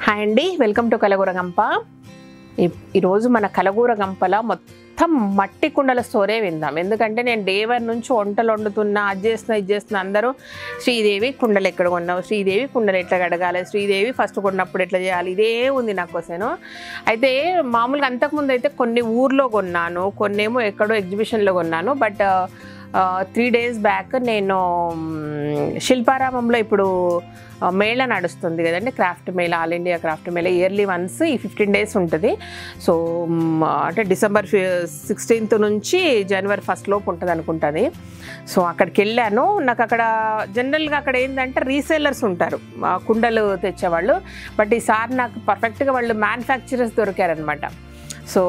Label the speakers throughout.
Speaker 1: Hi అండి, welcome to కలగూర గంప. ఈరోజు మన కలగూర గంపల మొత్తం మట్టి కుండల స్టోరీ విందాం. ఎందుకంటే నేను డే 1 నుంచి వంటలు వండుతున్నా, అది చేస్తున్నా అందరూ శ్రీదేవి కుండలు ఎక్కడ కొన్నావు, శ్రీదేవి కుండలు ఎట్లా కడగాలి, శ్రీదేవి ఫస్ట్ కొన్నప్పుడు ఎట్లా చేయాలి, ఇదే ఉంది నాకు క్వశ్చన్. అయితే మామూలుగా అంతకుముందు అయితే కొన్ని ఊర్లో కొన్నాను, కొన్నేమో ఎక్కడో ఎగ్జిబిషన్లో కొన్నాను. బట్ 3 days బ్యాక్ నేను శిల్పారామంలో ఇప్పుడు మేళ నడుస్తుంది కదండి, craft Mela, all India craft Mela yearly once ఈ 15 days ఉంటుంది. సో అంటే December 16th నుంచి January 1st లోపు ఉంటుంది అనుకుంటుంది. సో అక్కడికి వెళ్ళాను. నాకు అక్కడ జనరల్గా అక్కడ ఏంటంటే రీసేలర్స్ ఉంటారు, కుండలు తెచ్చేవాళ్ళు. బట్ ఈసారి నాకు పర్ఫెక్ట్గా వాళ్ళు మ్యానుఫ్యాక్చరర్స్ దొరికారనమాట. సో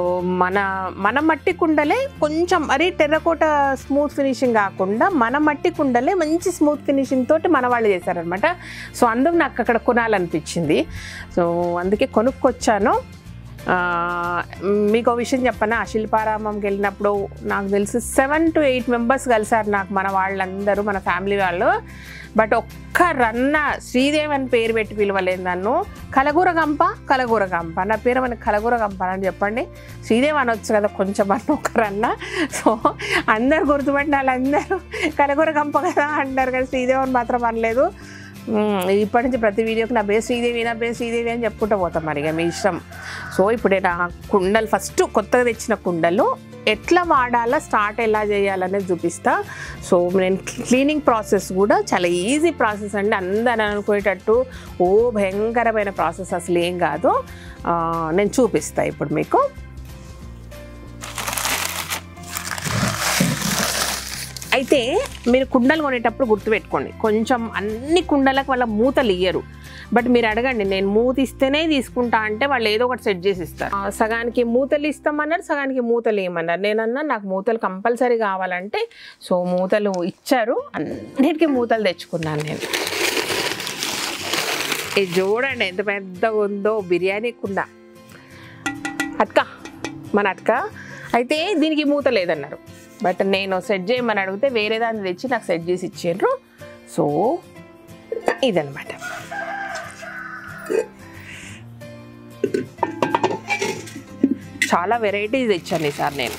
Speaker 1: మన మట్టి కుండలే కొంచెం మరీ టెర్రకోట స్మూత్ ఫినిషింగ్ కాకుండా మన మట్టి కుండలే మంచి స్మూత్ ఫినిషింగ్ తోటి మన వాళ్ళు చేశారనమాట. సో అందుకు నాకు అక్కడ కొనాలనిపించింది. సో అందుకే కొనుక్కొచ్చాను. మీకు విషయం చెప్పనా, శిల్పారామంకి వెళ్ళినప్పుడు నాకు తెలిసి 7 to 8 members కలిసారు నాకు, మన వాళ్ళందరూ, మన ఫ్యామిలీ వాళ్ళు. బట్ ఒక్కరన్న శ్రీదేవి అని పేరు పెట్టి పిలవలేదు నన్ను. కలగూర గంప నా పేరు మనకి కలగూర గంప అని చెప్పండి, శ్రీదేవి అనొచ్చు కదా కొంచెం అన్న ఒక్కరన్న. సో అందరు గుర్తుపట్టిన వాళ్ళందరూ కలగూర గంప కదా అంటారు కదా, శ్రీదేవి అని మాత్రం అనలేదు. ఇప్పటి నుంచి ప్రతి వీడియోకి నా పేరు శ్రీదేవి అని చెప్పుకుంటూ పోతాం, మరి ఇక మీ ఇష్టం. సో ఇప్పుడు నా కుండలు ఫస్ట్ కొత్తగా తెచ్చిన కుండలు ఎట్లా వాడాలా, స్టార్ట్ ఎలా చేయాలనేది చూపిస్తా. సో నేను క్లీనింగ్ ప్రాసెస్ కూడా చాలా ఈజీ ప్రాసెస్ అండి, అందరూ అనుకునేటట్టు ఓ భయంకరమైన ప్రాసెస్ అసలు ఏం కాదు. నేను చూపిస్తా ఇప్పుడు మీకు. అయితే మీరు కుండలు కొనేటప్పుడు గుర్తుపెట్టుకోండి, కొంచెం అన్ని కుండలకు వాళ్ళ మూతలు ఇయ్యరు. బట్ మీరు అడగండి, నేను మూత ఇస్తేనే తీసుకుంటా అంటే వాళ్ళు ఏదో ఒకటి సెట్ చేసి ఇస్తారు. సగానికి మూతలు ఇస్తామన్నారు, సగానికి మూతలు ఏమన్నారు. నేనన్నా నాకు మూతలు కంపల్సరీ కావాలంటే సో మూతలు ఇచ్చారు, అన్నిటికీ మూతలు తెచ్చుకున్నాను నేను. ఇది చూడండి ఎంత పెద్దగా ఉందో, బిర్యానీ కుండ మన అట్క. అయితే దీనికి మూత లేదన్నారు. బట్ నేను సెట్ చేయమని అడిగితే వేరే దాన్ని తెచ్చి నాకు సెట్ చేసి ఇచ్చారు. సో ఇదనమాట. చాలా వెరైటీస్ తెచ్చాను ఈసారి నేను.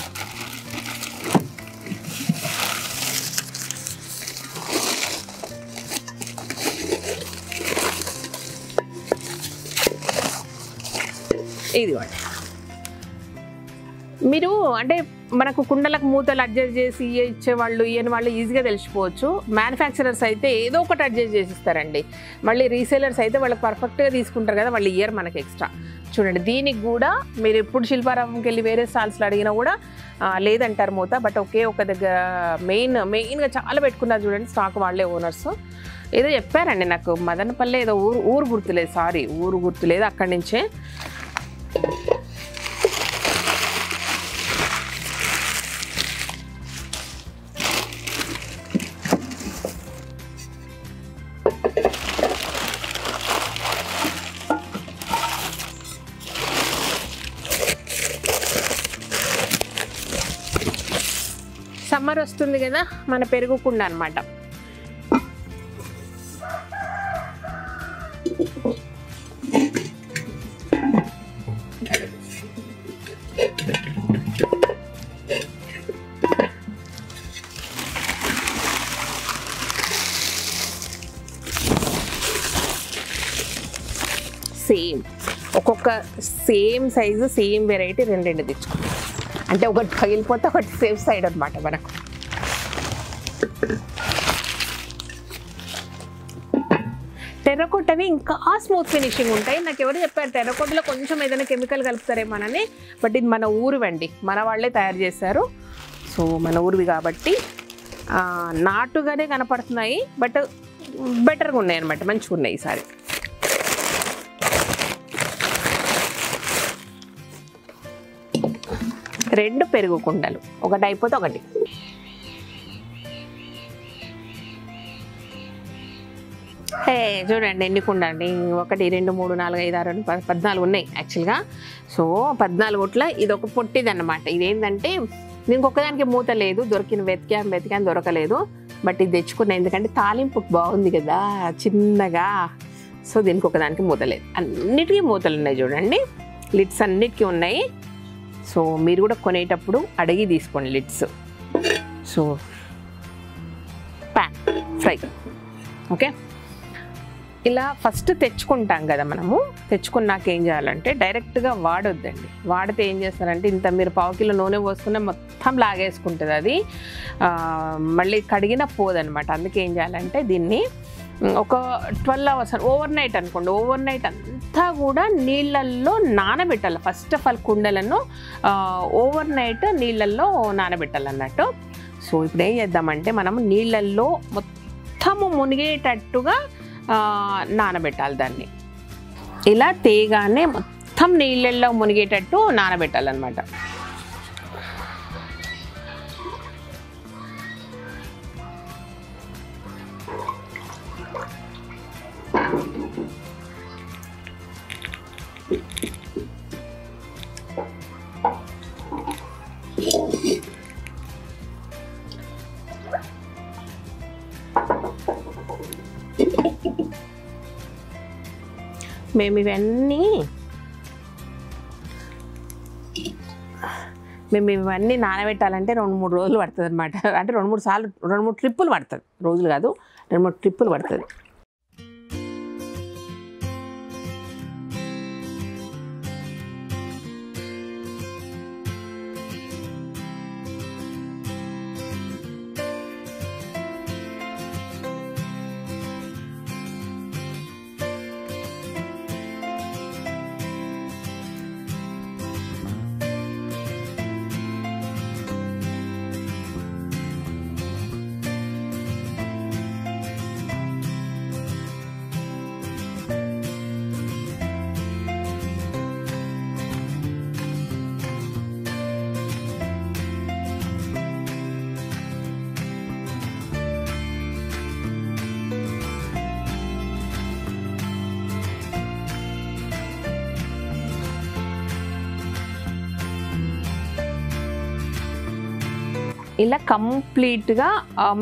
Speaker 1: ఇదిగోండి, మీరు అంటే మనకు కుండలకు మూతలు అడ్జస్ట్ చేసి ఇచ్చేవాళ్ళు ఇయని వాళ్ళు ఈజీగా తెలిసిపోవచ్చు. మ్యానుఫ్యాక్చరర్స్ అయితే ఏదో ఒకటి అడ్జస్ట్ చేసి ఇస్తారండి. మళ్ళీ రీసేలర్స్ అయితే వాళ్ళకి పర్ఫెక్ట్గా తీసుకుంటారు కదా, వాళ్ళు ఇయర్ మనకి ఎక్స్ట్రా. చూడండి, దీనికి కూడా మీరు ఎప్పుడు శిల్పారామంకి వెళ్ళి వేరే స్టాల్స్లో అడిగినా కూడా లేదంటారు మూత. బట్ ఒకే ఒక దగ్గర మెయిన్గా చాలా పెట్టుకున్నారు చూడండి స్టాక్, వాళ్ళే ఓనర్స్. ఏదో చెప్పారండి నాకు, మదనపల్లి ఏదో ఊరు గుర్తులేదు, ఊరు గుర్తులేదు, అక్కడి నుంచే. సమ్మర్ వస్తుంది కదా, మన పెరుగు కుండ అనమాట. సేమ్ ఒక్కొక్క సేమ్ సైజు సేమ్ వెరైటీ రెండు తెచ్చుకుంటాం. అంటే ఒకటి పగిలిపోతే ఒకటి సేఫ్ సైడ్ అనమాట మనకు. టెర్రకోటవి ఇంకా స్మూత్ ఫినిషింగ్ ఉంటాయి. నాకు ఎవరు చెప్పారు టెర్రకోటలో కొంచెం ఏదైనా కెమికల్ కలుపుతారేమోనని. బట్ ఇది మన ఊరువండి, మన వాళ్ళే తయారు చేశారు. సో మన ఊరివి కాబట్టి నాటుగానే కనపడుతున్నాయి, బట్ బెటర్గా ఉన్నాయి అనమాట, మంచిగా ఉన్నాయి ఈసారి. రెండు పెరుగు కుండలు, ఒకటి అయిపోతే ఒకటి. చూడండి ఎన్ని కుండండి, 1 2 3 4 5 6 14 ఉన్నాయి యాక్చువల్గా. సో 14 ఇది ఒక పొట్టిది అన్నమాట. ఇదేంటంటే దీనికి ఒక్కదానికి మూత లేదు, వెతికాను దొరకలేదు. బట్ ఇది తెచ్చుకున్నా ఎందుకంటే తాలింపు బాగుంది కదా, చిన్నగా సో దీనికి ఒకదానికి మూత లేదు, అన్నిటికీ మూతలు ఉన్నాయి చూడండి, లిడ్స్ అన్నిటికీ ఉన్నాయి. సో మీరు కూడా కొనేటప్పుడు అడిగి తీసుకోండి lids. So pan fry, okay. ఇలా ఫస్ట్ తెచ్చుకుంటాం కదా మనము, తెచ్చుకున్నాక ఏం చేయాలంటే డైరెక్ట్గా వాడొద్దండి. వాడితే ఏం చేస్తారంటే ఇంత మీరు 1/2 కిలో నూనె పోసుకున్న మొత్తం లాగేసుకుంటుంది అది, మళ్ళీ కడిగిన పోదనమాట. అందుకే ఏం చేయాలంటే దీన్ని ఒక 12 hours ఓవర్ నైట్ అనుకోండి, ఓవర్ నైట్ అంతా కూడా నీళ్ళల్లో నానబెట్టాలి. ఫస్ట్ ఆఫ్ ఆల్ కుండలను ఓవర్ నైట్ నీళ్ళల్లో నానబెట్టాలన్నట్టు. సో ఇప్పుడు ఏం చేద్దామంటే మనము నీళ్ళల్లో మొత్తము మునిగేటట్టుగా నానబెట్టాలి దాన్ని. ఇలా తేగానే మొత్తం నీళ్ళల్లో మునిగేటట్టు నానబెట్టాలన్నమాట. మేము ఇవన్నీ నానబెట్టాలంటే 2-3 రోజులు పడుతుంది అనమాట. అంటే 2-3 సార్లు 2-3 ట్రిప్పులు పడుతుంది, రోజులు కాదు 2-3 ట్రిప్పులు పడుతుంది. ఇలా కంప్లీట్గా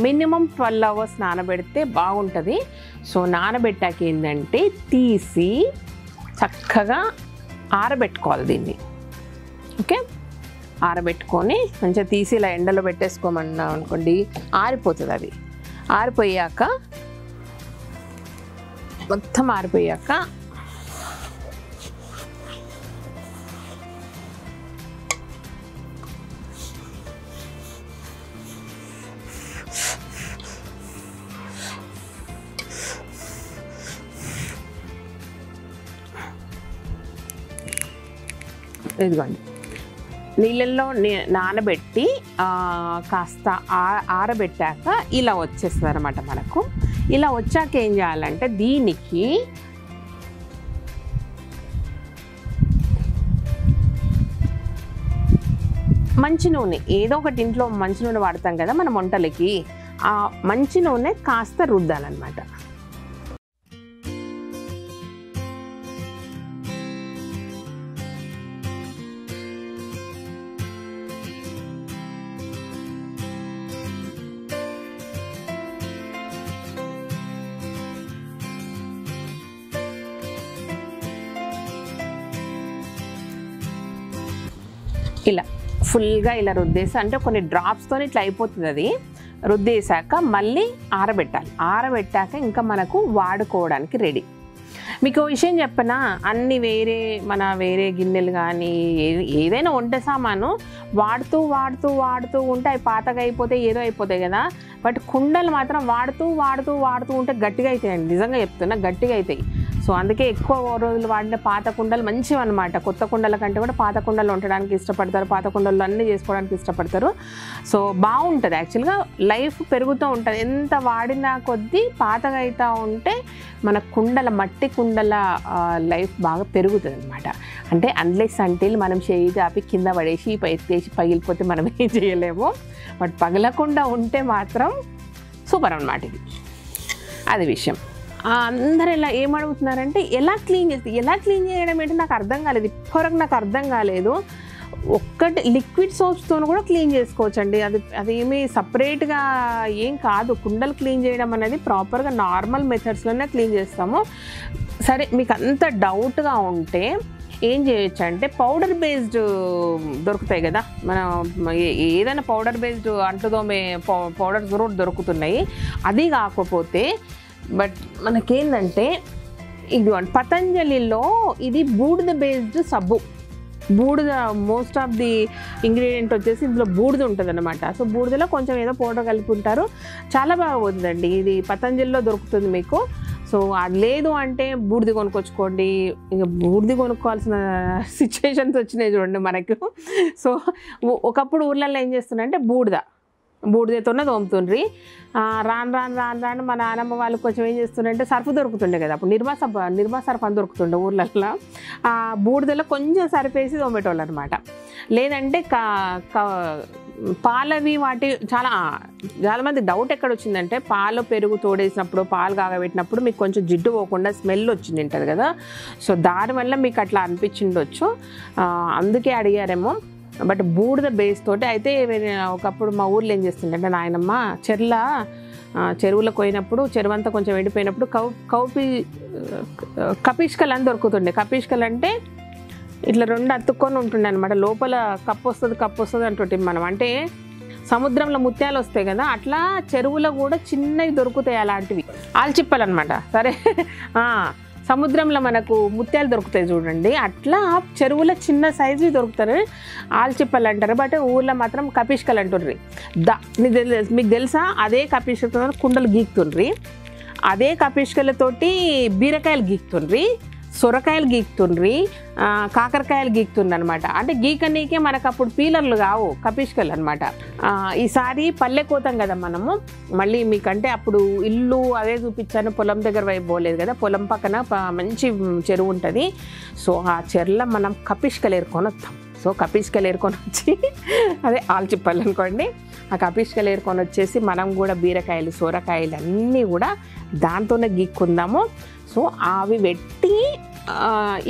Speaker 1: మినిమం 12 hours నానబెడితే బాగుంటుంది. సో నానబెట్టాక ఏంటంటే తీసి చక్కగా ఆరబెట్టుకోవాలి దీన్ని, ఓకే. ఆరబెట్టుకొని మంచిగా తీసి ఇలా ఎండలో పెట్టేసుకోమన్నాం అనుకోండి, ఆరిపోతుంది. అది ఆరిపోయాక మొత్తం ఆరిపోయాక ఇదిగోండి నీళ్ళల్లో నానబెట్టి కాస్త ఆరబెట్టాక ఇలా వచ్చేస్తుంది అన్నమాట మనకు. ఇలా వచ్చాక ఏం చేయాలంటే దీనికి మంచి నూనె, ఏదో ఒకటి ఇంట్లో మంచి నూనె వాడతాం కదా మనం వంటలకి, ఆ మంచి నూనె కాస్త రుద్దాలన్నమాట. ఇలా ఫుల్గా ఇలా రుద్దేసి, అంటే కొన్ని డ్రాప్స్తో ఇట్లా అయిపోతుంది. అది రుద్దేశాక మళ్ళీ ఆరబెట్టాలి. ఆరబెట్టాక ఇంకా మనకు వాడుకోవడానికి రెడీ. మీకు విషయం చెప్పనా, అన్ని వేరే గిన్నెలు కానీ ఏదైనా వంట సామాను వాడుతూ ఉంటే అవి పాతగా అయిపోతాయి, ఏదో అయిపోతాయి కదా. బట్ కుండలు మాత్రం వాడుతూ ఉంటే గట్టిగా అవుతాయండి, నిజంగా చెప్తున్నా గట్టిగా అవుతాయి. సో అందుకే ఎక్కువ రోజులు వాడిన పాత కుండలు మంచివి అనమాట. కొత్త కుండల కంటే కూడా పాత కుండలు ఉండడానికి ఇష్టపడతారు, పాత కుండలు అన్నీ చేసుకోవడానికి ఇష్టపడతారు. సో బాగుంటుంది, యాక్చువల్గా లైఫ్ పెరుగుతూ ఉంటుంది. ఎంత వాడినా కొద్దీ పాతగా అవుతూ ఉంటే మన మట్టి కుండల లైఫ్ బాగా పెరుగుతుంది అనమాట. అంటే అన్లెస్ అంటిల్ మనం చేయి చాపి కింద పడేసి ఎత్తేసి పగిలిపోతే మనం ఏం చేయలేము. బట్ పగలకుండా ఉంటే మాత్రం సూపర్ అనమాట ఇది, అది విషయం. అందరు ఎలా ఏమడుగుతున్నారంటే ఎలా క్లీన్ చేయడం ఏంటి నాకు అర్థం కాలేదు, ఇప్పటివరకు నాకు అర్థం కాలేదు. ఒక్కటి లిక్విడ్ సోప్స్తో కూడా క్లీన్ చేసుకోవచ్చండి. అదేమీ సపరేట్గా ఏం కాదు. కుండలు క్లీన్ చేయడం అనేది ప్రాపర్గా నార్మల్ మెథడ్స్లోనే క్లీన్ చేస్తాము. సరే మీకు అంత డౌట్గా ఉంటే ఏం చేయొచ్చు అంటే పౌడర్ బేస్డ్ దొరుకుతాయి కదా, మనం ఏదైనా పౌడర్ బేస్డ్ అంటుదోమే పౌడర్స్ కూడా దొరుకుతున్నాయి. అది కాకపోతే బట్ మనకేంటంటే ఇది పతంజలిలో ఇది బూడిద బేస్డ్ సబ్బు. బూడిద మోస్ట్ ఆఫ్ ది ఇంగ్రీడియంట్ వచ్చేసి ఇందులో బూడిద ఉంటుంది అనమాట. సో బూడిదలో కొంచెం ఏదో పౌడర్ కలిపి ఉంటారు, చాలా బాగా పోతుందండి. ఇది పతంజలిలో దొరుకుతుంది మీకు. సో అది లేదు అంటే బూడిద కొనుక్కొచ్చుకోండి. ఇంకా బూడిద కొనుక్కోవాల్సిన సిచ్యువేషన్స్ వచ్చినాయి చూడండి మనకు. సో ఒకప్పుడు ఊర్లలో ఏం చేస్తున్నారంటే బూడిదతోనే తోముతుండ్రి. రాను రాను రాను రాను మా నాన్నమ్మ వాళ్ళు కొంచెం ఏం చేస్తుండే సర్ఫ్ దొరుకుతుండే కదా, అప్పుడు నిర్మా సర్ఫ్ అని దొరుకుతుండే ఊర్లలో. ఆ బూడిదలో కొంచెం సరిపేసి తోమేటోళ్ళు అనమాట. లేదంటే పాలవి వాటి చాలామంది డౌట్ ఎక్కడ వచ్చిందంటే పాలు పెరుగు తోడేసినప్పుడు పాలు కాగబెట్టినప్పుడు మీకు కొంచెం జిడ్డు పోకుండా స్మెల్ వచ్చింది ఉంటుంది కదా. సో దానివల్ల మీకు అట్లా అనిపించిండొచ్చు, అందుకే అడిగారేమో. బట్ బూడిద బేస్ తోటి అయితే ఒకప్పుడు మా ఊర్లో ఏం చేస్తుండే నాయనమ్మ చెరువులకు పోయినప్పుడు చెరువు అంతా కొంచెం ఎండిపోయినప్పుడు కపిష్కలు అని దొరుకుతుండే. కపిష్కలు అంటే ఇట్లా రెండు అతుక్కొని ఉంటుండే అనమాట. లోపల కప్పు వస్తుంది అంటుంటే మనం అంటే సముద్రంలో ముత్యాలు వస్తాయి కదా, అట్లా చెరువులో కూడా చిన్నవి దొరుకుతాయి అలాంటివి, ఆల్చిప్పలు అనమాట. సరే సముద్రంలో మనకు ముత్యాలు దొరుకుతాయి చూడండి, అట్లా చెరువులో చిన్న సైజు దొరుకుతారు, ఆల్చిప్పలు అంటారు. బట్ ఊర్లో మాత్రం కపిష్కలు అంటుండ్రి. మీకు తెలుసా, అదే కపిష్కలతో కుండలు గీక్తుండ్రి, అదే కపిష్కలతోటి బీరకాయలు గీక్తుండ్రి, సొరకాయలు గీక్తుండ్రి, కాకరకాయలు గీక్తుండ్రి అనమాట. అంటే గీకనీకే మనకు అప్పుడు పీలర్లు కావు, కపిష్కలు అనమాట. ఈసారి పల్లె కోతాం కదా మనము, మళ్ళీ మీకంటే అప్పుడు ఇల్లు అదే చూపించాను, పొలం దగ్గర వైపు పోలేదు కదా, పొలం పక్కన మంచి చెరువు ఉంటుంది. సో ఆ చెరువులో మనం కపిష్కలు ఏరుకొని వస్తాం. సో కపిష్కలు ఏరుకొని వచ్చి అదే ఆల్చిప్పలు అనుకోండి, ఆ కపిష్కలు ఏరుకొని వచ్చేసి మనం కూడా బీరకాయలు సొరకాయలు అన్నీ కూడా దాంతోనే గీక్కుందాము. సో అవి పెట్టి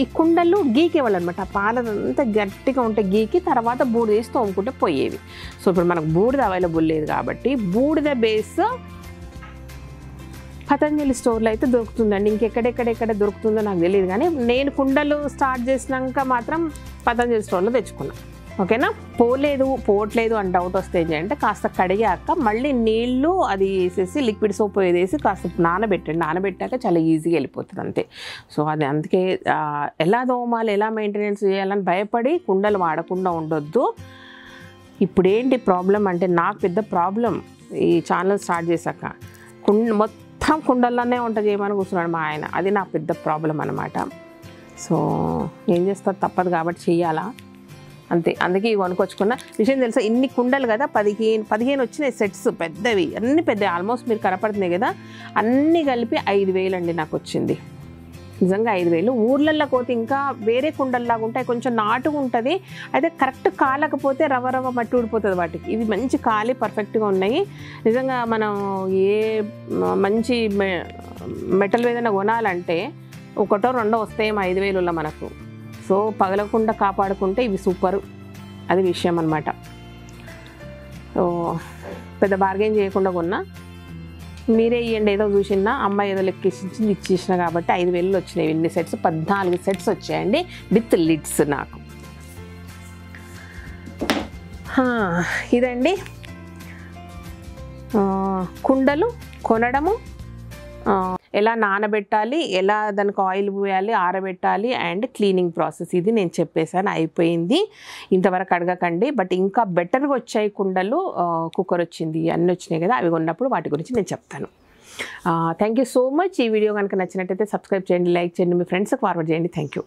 Speaker 1: ఈ కుండలు గీకేవాళ్ళనమాట. పాలదంతా గట్టిగా ఉంటే గీకి తర్వాత బూడిద వేసి తోముకుంటే పోయేవి. సో ఇప్పుడు మనకు బూడిద అవైలబుల్ లేదు కాబట్టి బూడిద బేస్ పతంజలి స్టోర్లో అయితే దొరుకుతుందండి. ఇంకెక్కడెక్కడ దొరుకుతుందో నాకు తెలియదు, కానీ నేను కుండలు స్టార్ట్ చేసినాక మాత్రం పతంజలి స్టోర్లో తెచ్చుకున్నాను. ఓకేనా, పోవట్లేదు అని డౌట్ వస్తే ఏం చేయంటే కాస్త కడిగాక మళ్ళీ నీళ్ళు అది వేసేసి లిక్విడ్ సోప్ వేసి కాస్త నానబెట్టాక చాలా ఈజీగా వెళ్ళిపోతుంది అంతే. సో అది అందుకే ఎలా తోమాలి ఎలా మెయింటెనెన్స్ చేయాలని భయపడి కుండలు వాడకుండా ఉండొద్దు. ఇప్పుడేంటి ప్రాబ్లం అంటే, నాకు పెద్ద ప్రాబ్లం ఈ ఛానల్ స్టార్ట్ చేశాక మొత్తం కుండల్లోనే వంట చేయమని కూర్చున్నాడు మా ఆయన. అది నాకు పెద్ద ప్రాబ్లం అనమాట. సో ఏం చేస్తా, తప్పదు కాబట్టి చెయ్యాలా అంతే. అందుకే ఇవి కొనుక్కొచ్చుకున్న విషయం తెలుసా, ఇన్ని కుండలు కదా 15 వచ్చినాయి సెట్స్, పెద్దవి అన్నీ పెద్దవి, ఆల్మోస్ట్ మీరు కనపడుతున్నాయి కదా, అన్నీ కలిపి 5,000 అండి నాకు వచ్చింది. నిజంగా 5,000. ఊర్లల్లో పోతే ఇంకా వేరే కుండల్లాగా ఉంటాయి, కొంచెం నాటుగా ఉంటుంది, అయితే కరెక్ట్ కాలకపోతే రవ్వ మట్టి ఊడిపోతుంది వాటికి. ఇవి మంచి కాలి పర్ఫెక్ట్గా ఉన్నాయి. నిజంగా మనం ఏ మంచి మెటల్ ఏదైనా కొనాలంటే ఒకటో రెండో వస్తాయి 5,000లో మనకు. సో పగలకుండా కాపాడుకుంటే ఇవి సూపరు, అది విషయం అనమాట. సో పెద్ద బార్గెన్ చేయకుండా కొన్నా, మీరే ఇవ్వండి ఏదో చూసినా, అమ్మాయి ఏదో లెక్కేసి ఇచ్చేసిన కాబట్టి 5,000 వచ్చినాయి. ఎన్ని సెట్స్, 14 సెట్స్ వచ్చాయండి విత్ లిడ్స్ నాకు. ఇదండి కుండలు కొనడము, ఎలా నానబెట్టాలి, ఎలా దానికి ఆయిల్ పోయాలి, ఆరబెట్టాలి అండ్ క్లీనింగ్ ప్రాసెస్, ఇది నేను చెప్పేసాను, అయిపోయింది. ఇంతవరకు అడగకండి. బట్ ఇంకా బెటర్గా వచ్చాయి కుండలు, కుక్కర్ వచ్చింది, అన్నీ వచ్చినాయి కదా, అవి కొన్నప్పుడు వాటి గురించి నేను చెప్తాను. Thank you so much. ఈ వీడియో కనుక నచ్చినట్టయితే సబ్స్క్రైబ్ చేయండి, లైక్ చేయండి, మీ ఫ్రెండ్స్కి ఫార్వర్డ్ చేయండి. Thank you.